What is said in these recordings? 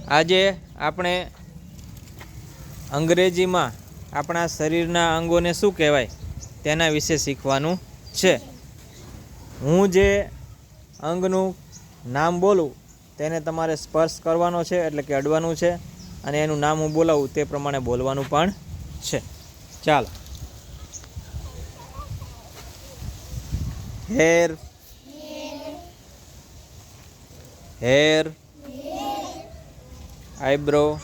આજે આપણે અંગ્રેજીમાં આપણા શરીરના અંગોને શું કહેવાય તેના વિશે શીખવાનું છે। હું જે અંગનું નામ બોલું તેને તમારે સ્પર્શ કરવાનો છે, એટલે કે અડવાનું છે, અને એનું નામ હું બોલાવું તે પ્રમાણે બોલવાનું પણ છે। ચાલો। Hair, hair, eyebrow,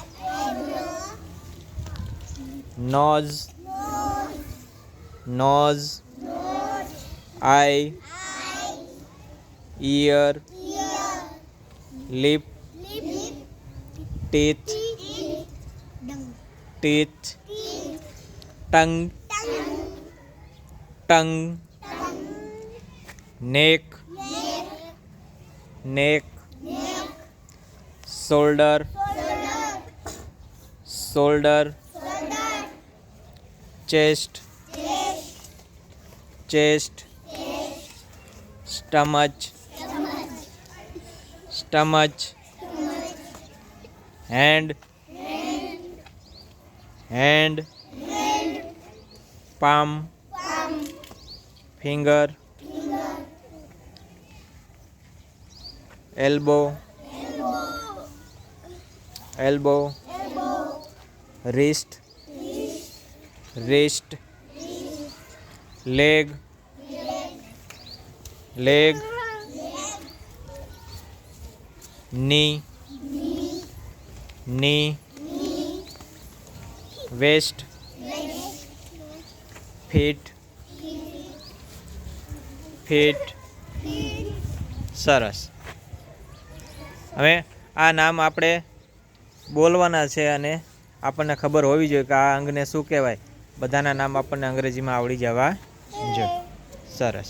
nose, nose, eye, ear, lip, teeth, teeth, tongue, tongue, neck, neck, shoulder, shoulder, chest, chest, stomach, stomach, hand, hand, palm, finger, elbow, elbow, wrist, wrist, leg, leg, knee, knee, waste, fit, fit. સરસ। હવે આ નામ આપણે બોલવાના છે અને આપણને ખબર હોવી જોઈએ કે આ અંગને શું કહેવાય। બધાના નામ આપણને અંગ્રેજીમાં આવડી જવા જોઈએ। સરસ।